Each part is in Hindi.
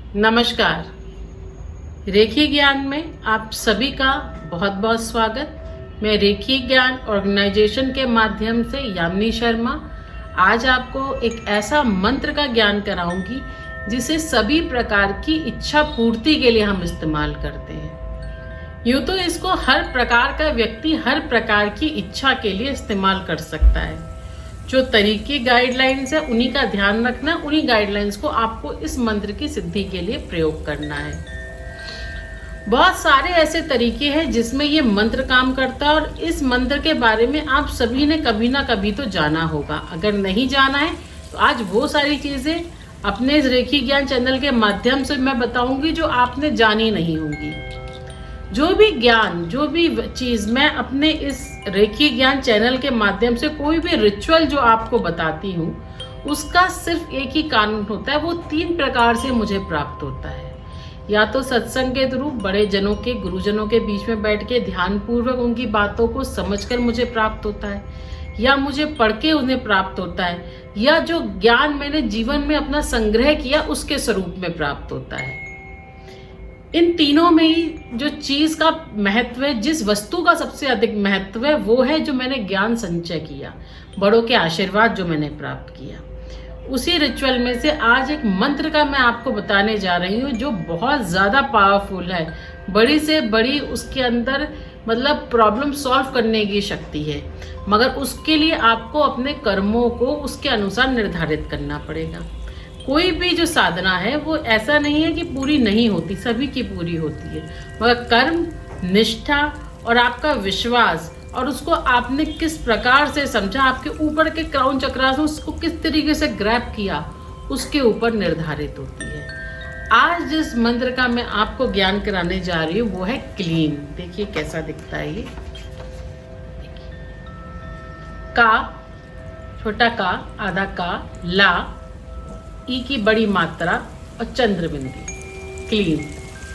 नमस्कार। रेखी ज्ञान में आप सभी का बहुत बहुत स्वागत। मैं रेखी ज्ञान ऑर्गेनाइजेशन के माध्यम से यामिनी शर्मा आज आपको एक ऐसा मंत्र का ज्ञान कराऊंगी जिसे सभी प्रकार की इच्छा पूर्ति के लिए हम इस्तेमाल करते हैं। यूँ तो इसको हर प्रकार का व्यक्ति हर प्रकार की इच्छा के लिए इस्तेमाल कर सकता है। जो तरीके गाइडलाइंस है उन्हीं का ध्यान रखना, उन्हीं गाइडलाइंस को आपको इस मंत्र की सिद्धि के लिए प्रयोग करना है। बहुत सारे ऐसे तरीके हैं जिसमें ये मंत्र काम करता है और इस मंत्र के बारे में आप सभी ने कभी ना कभी तो जाना होगा। अगर नहीं जाना है तो आज वो सारी चीजें अपने इस रेखी ज्ञान चैनल के माध्यम से मैं बताऊंगी जो आपने जानी नहीं होंगी। जो भी ज्ञान, जो भी चीज मैं अपने इस रेखी ज्ञान चैनल के माध्यम से कोई भी रिचुअल जो आपको बताती हूँ उसका सिर्फ एक ही कारण होता है, वो 3 प्रकार से मुझे प्राप्त होता है। या तो सत्संग के थ्रू, बड़े जनों के, गुरुजनों के बीच में बैठ के ध्यान पूर्वक उनकी बातों को समझकर मुझे प्राप्त होता है, या मुझे पढ़ के उन्हें प्राप्त होता है, या जो ज्ञान मैंने जीवन में अपना संग्रह किया उसके स्वरूप में प्राप्त होता है। इन तीनों में ही जो चीज का महत्व है, जिस वस्तु का सबसे अधिक महत्व है, वो है जो मैंने ज्ञान संचय किया, बड़ों के आशीर्वाद जो मैंने प्राप्त किया। उसी रिचुअल में से आज एक मंत्र का मैं आपको बताने जा रही हूँ जो बहुत ज्यादा पावरफुल है। बड़ी से बड़ी उसके अंदर मतलब प्रॉब्लम सॉल्व करने की शक्ति है, मगर उसके लिए आपको अपने कर्मों को उसके अनुसार निर्धारित करना पड़ेगा। कोई भी जो साधना है वो ऐसा नहीं है कि पूरी नहीं होती, सभी की पूरी होती है, मगर कर्म, निष्ठा और आपका विश्वास और उसको आपने किस प्रकार से समझा, आपके ऊपर के क्राउन चक्रा से उसको किस तरीके से ग्रैब किया, उसके ऊपर निर्धारित होती है। आज जिस मंत्र का मैं आपको ज्ञान कराने जा रही हूँ वो है क्लीम। देखिए कैसा दिखता है ये। का, छोटा का, आधा का, ला, ई की बड़ी मात्रा और चंद्र बिंदी, क्लीम,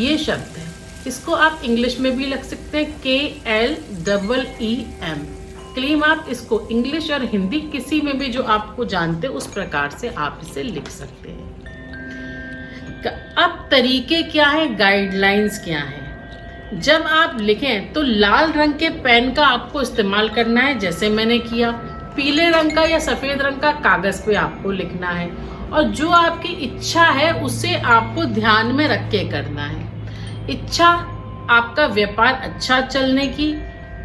ये शब्द है। इसको आप इंग्लिश में भी लिख सकते हैं, KLEEM, क्लीम। आप इसको इंग्लिश और हिंदी किसी में भी जो आपको जानते उस प्रकार से आप इसे लिख सकते हैं। अब तरीके क्या है, गाइडलाइंस क्या है। जब आप लिखें तो लाल रंग के पेन का आपको इस्तेमाल करना है जैसे मैंने किया। पीले रंग का या सफेद रंग का कागज पे आपको लिखना है और जो आपकी इच्छा है उसे आपको ध्यान में रख के करना है। इच्छा आपका व्यापार अच्छा चलने की,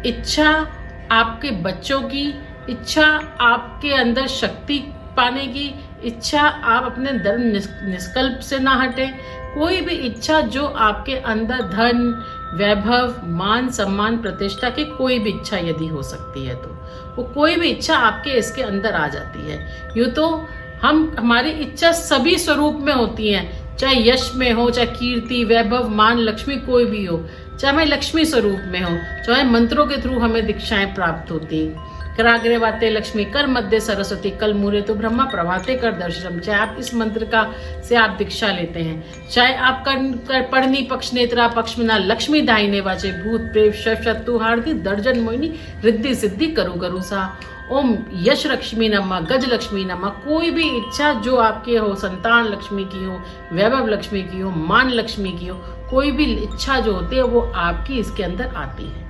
इच्छा आपके बच्चों की, इच्छा आपके अंदर शक्ति पाने की, इच्छा आप अपने धर्म निष्कल्प से ना हटे। कोई भी इच्छा जो आपके अंदर धन, वैभव, मान, सम्मान, प्रतिष्ठा की कोई भी इच्छा यदि हो सकती है तो वो कोई भी इच्छा आपके इसके अंदर आ जाती है। यूँ तो हमारी इच्छा सभी स्वरूप में होती है, चाहे यश में हो, चाहे कीर्ति, वैभव, मान, लक्ष्मी कोई भी हो, चाहे हमें लक्ष्मी स्वरूप में हो, चाहे मंत्रों के थ्रू हमें दीक्षाएं प्राप्त होती। कराग्रे वाते लक्ष्मी, कर मध्य सरस्वती, कल मूरे तो ब्रह्मा, प्रभाते कर दर्शनम। चाहे आप इस मंत्र का से आप दीक्षा लेते हैं, चाहे आप कर पढ़नी पक्ष नेत्रा पक्ष में ना लक्ष्मी दाहिने वाचे, भूत प्रेत शत्रु हार्दी, दर्जन मोहिनी, रिद्धि सिद्धि करू करू सा। ओम यश लक्ष्मी नमः, गज लक्ष्मी नमः। कोई भी इच्छा जो आपके हो, संतान लक्ष्मी की हो, वैभव लक्ष्मी की हो, मान लक्ष्मी की हो, कोई भी इच्छा जो होती है वो आपकी इसके अंदर आती है।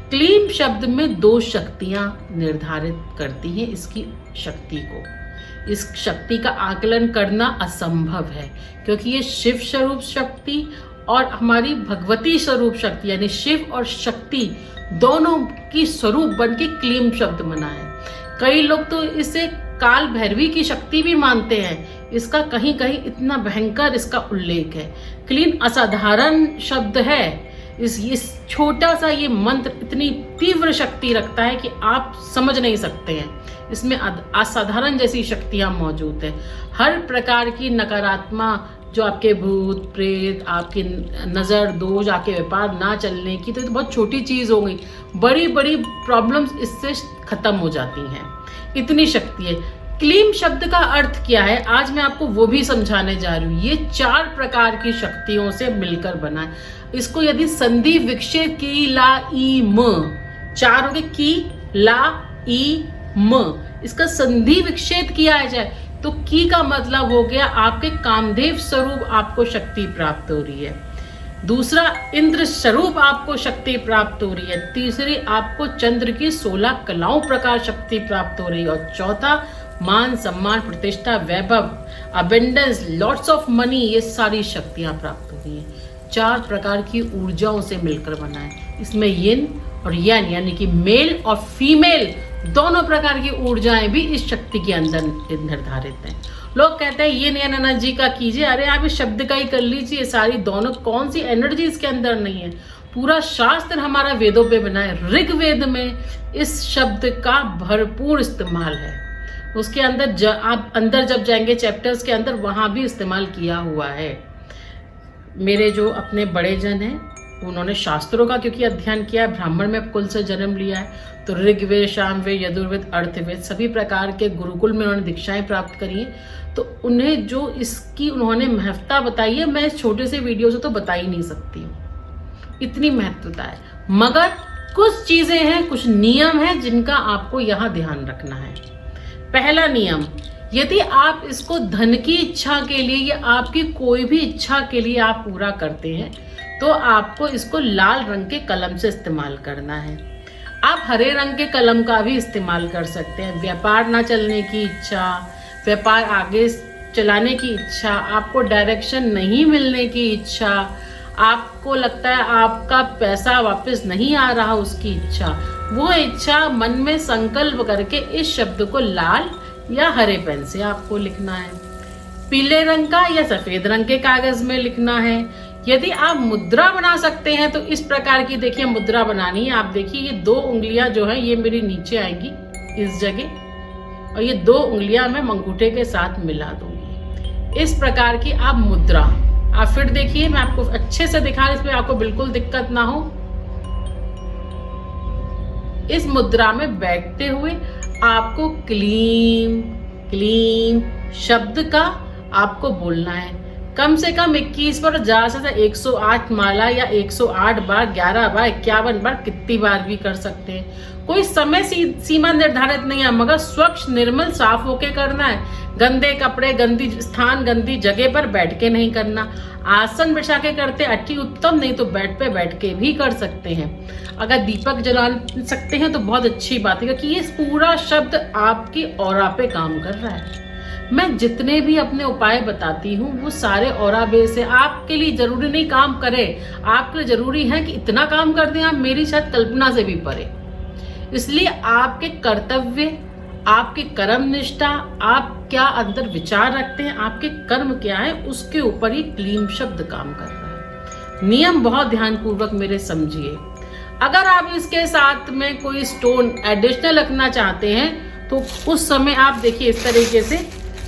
क्लीम शब्द में 2 शक्तियां निर्धारित करती हैं इसकी शक्ति को। इस शक्ति का आकलन करना असंभव है क्योंकि ये शिव स्वरूप शक्ति और हमारी भगवती स्वरूप शक्ति यानी शिव और शक्ति दोनों की स्वरूप बन के क्लीम शब्द बना है। कई लोग तो इसे काल भैरवी की शक्ति भी मानते हैं। इसका कहीं कहीं इतना भयंकर इसका उल्लेख है। क्लीम असाधारण शब्द है। इस छोटा सा ये मंत्र इतनी तीव्र शक्ति रखता है कि आप समझ नहीं सकते हैं। इसमें असाधारण जैसी शक्तियां मौजूद है। हर प्रकार की नकारात्मक जो आपके भूत प्रेत, आपकी नज़र दोष, आपके व्यापार ना चलने की, तो बहुत छोटी चीज़ हो गई, बड़ी बड़ी प्रॉब्लम्स इससे खत्म हो जाती हैं। इतनी शक्ति है। क्लीम शब्द का अर्थ क्या है आज मैं आपको वो भी समझाने जा रही हूँ। ये 4 प्रकार की शक्तियों से मिलकर बना है। इसको यदि संधि विक्षेप की ला ई म, 4 हो गए, की ला ई म, इसका संधि विक्षेप किया जाए तो की का मतलब हो गया आपके कामदेव स्वरूप आपको शक्ति प्राप्त हो रही है। दूसरा, इंद्र स्वरूप आपको शक्ति प्राप्त हो रही है। तीसरी, आपको चंद्र की 16 कलाओं प्रकार शक्ति प्राप्त हो रही है। और चौथा, मान सम्मान प्रतिष्ठा वैभव अबेंडेंस लॉट्स ऑफ मनी, ये सारी शक्तियां प्राप्त हो रही हैं। 4 प्रकार की ऊर्जाओं से मिलकर बना है। इसमें यिन और यान यानी कि मेल और फीमेल दोनों प्रकार की ऊर्जाएं भी इस शक्ति के अंदर निर्धारित हैं। लोग कहते हैं यिन यान एनर्जी का कीजिए, अरे आप इस शब्द का ही कर लीजिए। सारी दोनों कौन सी एनर्जी इसके अंदर नहीं है। पूरा शास्त्र हमारा वेदों पे बना है। ऋग्वेद में इस शब्द का भरपूर इस्तेमाल है। उसके अंदर आप अंदर जब जाएंगे चैप्टर्स के अंदर, वहां भी इस्तेमाल किया हुआ है। मेरे जो अपने बड़े जन हैं उन्होंने शास्त्रों का क्योंकि अध्ययन किया है, ब्राह्मण में कुल से जन्म लिया है, तो ऋग्वेद, सामवेद, यजुर्वेद, अर्थवेद सभी प्रकार के गुरुकुल में उन्होंने दीक्षाएं प्राप्त करी हैं। तो उन्हें जो इसकी उन्होंने महत्ता बताई है, मैं इस छोटे से वीडियो से तो बता ही नहीं सकती हूँ, इतनी महत्वता है। मगर कुछ चीजें हैं, कुछ नियम हैं जिनका आपको यहाँ ध्यान रखना है। पहला नियम, यदि आप इसको धन की इच्छा के लिए या आपकी कोई भी इच्छा के लिए आप पूरा करते हैं, तो आपको इसको लाल रंग के कलम से इस्तेमाल करना है। आप हरे रंग के कलम का भी इस्तेमाल कर सकते हैं। व्यापार ना चलने की इच्छा, व्यापार आगे चलाने की इच्छा, आपको डायरेक्शन नहीं मिलने की इच्छा, आपको लगता है आपका पैसा वापस नहीं आ रहा, उसकी इच्छा, वो इच्छा मन में संकल्प करके इस शब्द को लाल या हरे पेन से आपको लिखना है। पीले रंग का या सफेद रंग के कागज में लिखना है। यदि आप मुद्रा बना सकते हैं तो इस प्रकार की देखिए मुद्रा बनानी है। आप देखिए ये 2 उंगलियां जो हैं ये मेरी नीचे आएंगी इस जगह, और ये 2 उंगलियां मैं अंगूठे के साथ मिला दूंगी। इस प्रकार की आप मुद्रा, आप फिर देखिए, मैं आपको अच्छे से दिखा रही हूं, इसमें आपको बिल्कुल दिक्कत ना हो। इस मुद्रा में बैठते हुए आपको क्लीम क्लीम शब्द का आपको बोलना है। कम से कम 21 बार, ज्यादा से 108 माला या 108 बार, 11 बार, 51 बार, कितनी बार भी कर सकते हैं। कोई समय सीमा निर्धारित नहीं है, मगर स्वच्छ निर्मल साफ होके करना है। गंदे कपड़े, गंदी स्थान, गंदी जगह पर बैठ के नहीं करना। आसन बिछा के करते अति उत्तम, नहीं तो बेड पे बैठ के भी कर सकते हैं। अगर दीपक जला सकते हैं तो बहुत अच्छी बात है, क्योंकि ये पूरा शब्द आपकी ऑरा पे काम कर रहा है। मैं जितने भी अपने उपाय बताती हूँ वो सारे ऑरा बेस है। आपके लिए जरूरी नहीं काम करे, आपके लिए जरूरी है कि इतना काम कर दें आप मेरी शायद कल्पना से भी परे। इसलिए आपके कर्तव्य, आपकी कर्म निष्ठा, आप क्या अंदर विचार रखते हैं, आपके कर्म क्या है, उसके ऊपर ही क्लीम शब्द काम कर रहा है। नियम बहुत ध्यानपूर्वक मेरे समझिए। अगर आप इसके साथ में कोई स्टोन एडिशनल रखना चाहते हैं तो उस समय आप देखिए इस तरीके से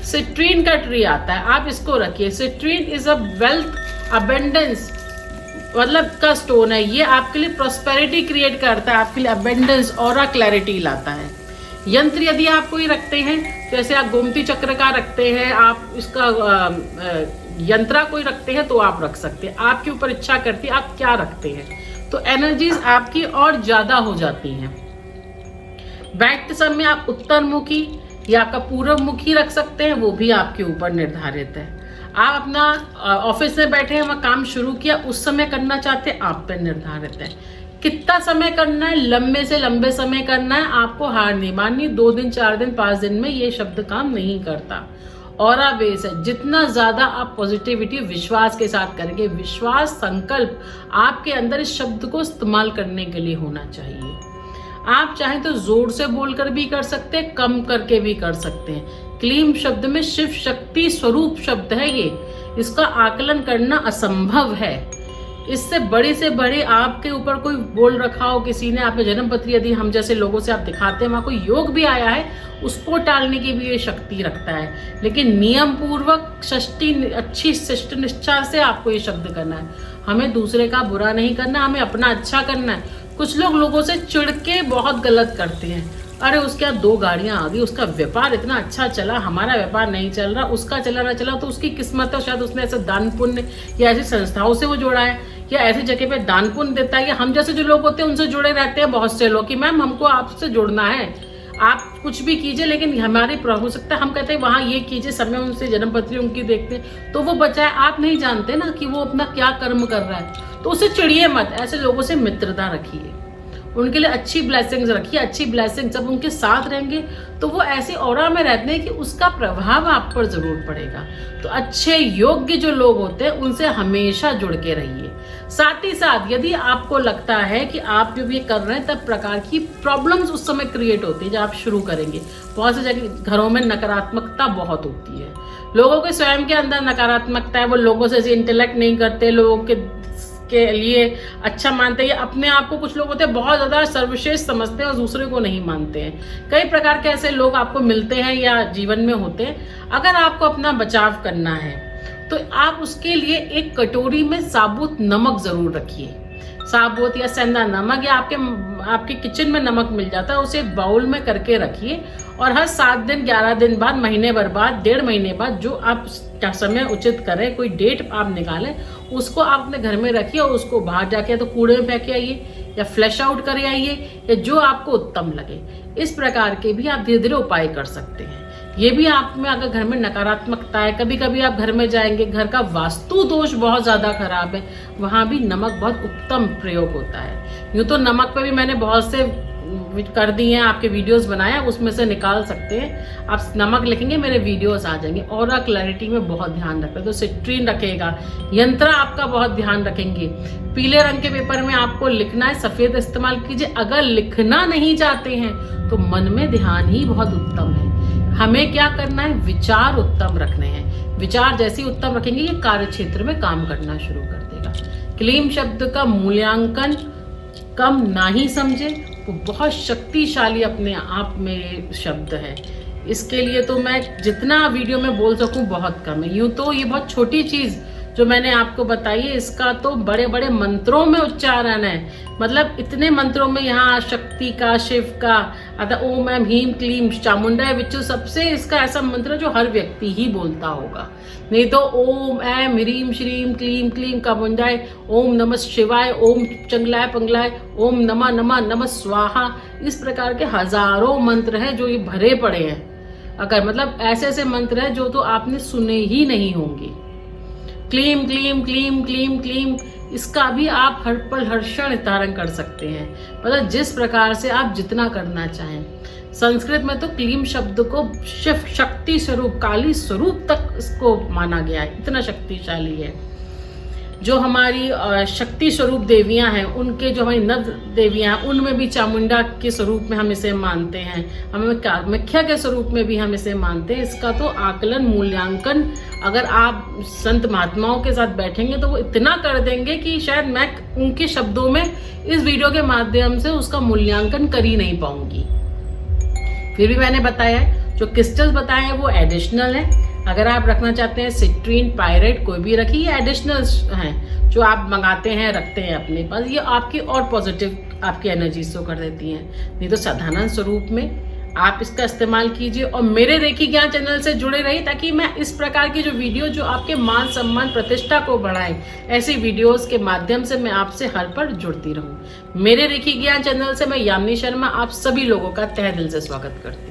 सिट्रीन का ट्री आता है, आप इसको रखिए। Citrine is a wealth abundance मतलब का स्टोन है। ये आपके लिए प्रॉस्पेरिटी क्रिएट करता है, आपके लिए अबेंडेंस और क्लैरिटी लाता है। यंत्र यदि आप कोई रखते हैं, जैसे आप गोमती चक्र का रखते हैं, आप इसका यंत्रा कोई रखते हैं तो आप रख सकते हैं। आपके ऊपर इच्छा करती है आप क्या रखते हैं, तो एनर्जीज आपकी और ज्यादा हो जाती हैं। बैठते समय आप उत्तर मुखी या आपका पूर्व मुखी रख सकते हैं, वो भी आपके ऊपर निर्धारित है। आप अपना ऑफिस में बैठे हैं, वहाँ काम शुरू किया, उस समय करना चाहते हैं, आप पर निर्धारित है। कितना समय करना है, लंबे से लंबे समय करना है, आपको हार नहीं माननी। 2 दिन, 4 दिन, 5 दिन में ये शब्द काम नहीं करता। ऑरा बेस है, जितना ज्यादा आप पॉजिटिविटी विश्वास के साथ करेंगे, विश्वास संकल्प आपके अंदर इस शब्द को इस्तेमाल करने के लिए होना चाहिए। आप चाहें तो जोर से बोलकर भी कर सकते हैं, कम करके भी कर सकते हैं। क्लीम शब्द में शिव शक्ति स्वरूप शब्द है ये, इसका आकलन करना असंभव है। इससे बड़े से बड़े आपके ऊपर कोई बोल रखा हो किसी ने, आपने जन्म पत्री यदि हम जैसे लोगों से आप दिखाते हैं वहां कोई योग भी आया है, उसको टालने की भी ये शक्ति रखता है। लेकिन नियम पूर्वक अच्छी शिष्ट निष्ठा से आपको ये शब्द करना है। हमें दूसरे का बुरा नहीं करना, हमें अपना अच्छा करना है। कुछ लोग लोगों से चिढ़ के बहुत गलत करते हैं। अरे उसके यहाँ 2 गाड़ियां आ गई, उसका व्यापार इतना अच्छा चला, हमारा व्यापार नहीं चल रहा, उसका चला ना चला तो उसकी किस्मत है, शायद उसने ऐसे दान पुण्य या ऐसी संस्थाओं से वो जोड़ा है या ऐसी जगह पे दान पुण्य देता है, या हम जैसे जो लोग होते हैं उनसे जुड़े रहते हैं बहुत से लोग कि मैम हमको आपसे जुड़ना है, आप कुछ भी कीजिए, लेकिन हमारे हो सकता है हम कहते हैं वहाँ ये कीजिए, समय उनसे जन्म पत्री उनकी देखते हैं, तो वो बचाए। आप नहीं जानते ना कि वो अपना क्या कर्म कर रहा है, तो उसे चिढ़िए मत। ऐसे लोगों से मित्रता रखिए, उनके लिए अच्छी ब्लेसिंग्स रखिए। अच्छी ब्लेसिंग जब उनके साथ रहेंगे तो वो ऐसी ऑरा में रहते हैं कि उसका प्रभाव आप पर जरूर पड़ेगा। तो अच्छे योग्य जो लोग होते हैं उनसे हमेशा जुड़ के रहिए। साथ ही साथ यदि आपको लगता है कि आप जो भी कर रहे हैं तब प्रकार की प्रॉब्लम्स उस समय क्रिएट होती है जब आप शुरू करेंगे। बहुत सी जगह घरों में नकारात्मकता बहुत होती है, लोगों के स्वयं के अंदर नकारात्मकता है, वो लोगों से इंटेलेक्ट नहीं करते, लोगों के लिए अच्छा मानते हैं। अपने आप को कुछ लोग होते हैं बहुत ज्यादा सर्वश्रेष्ठ समझते हैं और दूसरे को नहीं मानते हैं। कई प्रकार के ऐसे लोग आपको मिलते हैं या जीवन में होते हैं। अगर आपको अपना बचाव करना है तो आप उसके लिए एक कटोरी में साबुत नमक जरूर रखिए। साबुत या सेंधा नमक या आपके किचन में नमक मिल जाता है, उसे एक बाउल में करके रखिए और हर 7 दिन 11 दिन बाद, महीने भर बाद, 1.5 महीने बाद जो आप समय उचित करें, कोई डेट आप निकालें, उसको आप अपने घर में रखिए और उसको बाहर जाके तो कूड़े में फेंक आइए या फ्लैश आउट कर आइए, या जो आपको उत्तम लगे। इस प्रकार के भी आप धीरे धीरे उपाय कर सकते हैं। ये भी आप में अगर घर में नकारात्मकता है, कभी कभी आप घर में जाएंगे, घर का वास्तु दोष बहुत ज्यादा खराब है, वहां भी नमक बहुत उत्तम प्रयोग होता है। यूं तो नमक पे भी मैंने बहुत से कर दिए हैं, आपके वीडियोस बनाया, उसमें से निकाल सकते हैं। आप नमक लिखेंगे मेरे वीडियोस आ जाएंगे। ऑरा क्लैरिटी में बहुत ध्यान रखें तो सिट्रीन रखेगा, यंत्र आपका बहुत ध्यान रखेंगे। पीले रंग के पेपर में आपको लिखना है, सफेद इस्तेमाल कीजिए। अगर लिखना नहीं चाहते हैं तो मन में ध्यान ही बहुत उत्तम है। हमें क्या करना है, विचार उत्तम रखने हैं। विचार जैसे ही उत्तम रखेंगे ये कार्य क्षेत्र में काम करना शुरू कर देगा। क्लीम शब्द का मूल्यांकन कम ना ही समझे, वो बहुत शक्तिशाली अपने आप में शब्द है। इसके लिए तो मैं जितना वीडियो में बोल सकूं बहुत कम है। यूं तो ये बहुत छोटी चीज जो मैंने आपको बताई है, इसका तो बड़े बड़े मंत्रों में उच्चारण है। मतलब इतने मंत्रों में यहाँ शक्ति का, शिव का, अतः ओम ऐम ह्रीम क्लीम चामुंडा विच्चु, सबसे इसका ऐसा मंत्र जो हर व्यक्ति ही बोलता होगा। नहीं तो ओम ऐम ह्रीम श्रीम क्लीम क्लीम कामुंडाय, ओम नमः शिवाय, ओम चंगलाय पंगलाय, ओम नमः नमः नमः स्वाहा, इस प्रकार के हजारों मंत्र हैं जो ये भरे पड़े हैं। अगर मतलब ऐसे ऐसे मंत्र हैं जो तो आपने सुने ही नहीं होंगे। क्लीम क्लीम क्लीम क्लीम क्लीम, इसका भी आप हर पल हर क्षण धारण कर सकते हैं। मतलब जिस प्रकार से आप जितना करना चाहें। संस्कृत में तो क्लीम शब्द को शिव शक्ति स्वरूप, काली स्वरूप तक इसको माना गया है, इतना शक्तिशाली है। जो हमारी शक्ति स्वरूप देवियां हैं, उनके जो हमारी नव देवियां हैं, उनमें भी चामुंडा के स्वरूप में हम इसे मानते हैं। हमें कामाख्या के स्वरूप में भी हम इसे मानते हैं। इसका तो आकलन, मूल्यांकन अगर आप संत महात्माओं के साथ बैठेंगे तो वो इतना कर देंगे कि शायद मैं उनके शब्दों में इस वीडियो के माध्यम से उसका मूल्यांकन कर ही नहीं पाऊंगी। फिर भी मैंने बताया है, जो क्रिस्टल्स बताए हैं वो एडिशनल है। अगर आप रखना चाहते हैं सिट्रीन, पायरेट, कोई भी रखिए, ये एडिशनल्स हैं जो आप मंगाते हैं, रखते हैं अपने पास। ये आपकी और पॉजिटिव आपकी एनर्जी शो कर देती हैं। नहीं तो साधारण स्वरूप में आप इसका इस्तेमाल कीजिए और मेरे रेखी ज्ञान चैनल से जुड़े रहिए, ताकि मैं इस प्रकार की जो वीडियो जो आपके मान सम्मान प्रतिष्ठा को बढ़ाए, ऐसी वीडियोस के माध्यम से मैं आपसे हर पल जुड़ती रहूं। मेरे रेखी ज्ञान चैनल से मैं यामिनी शर्मा आप सभी लोगों का तहे दिल से स्वागत करती हूँ।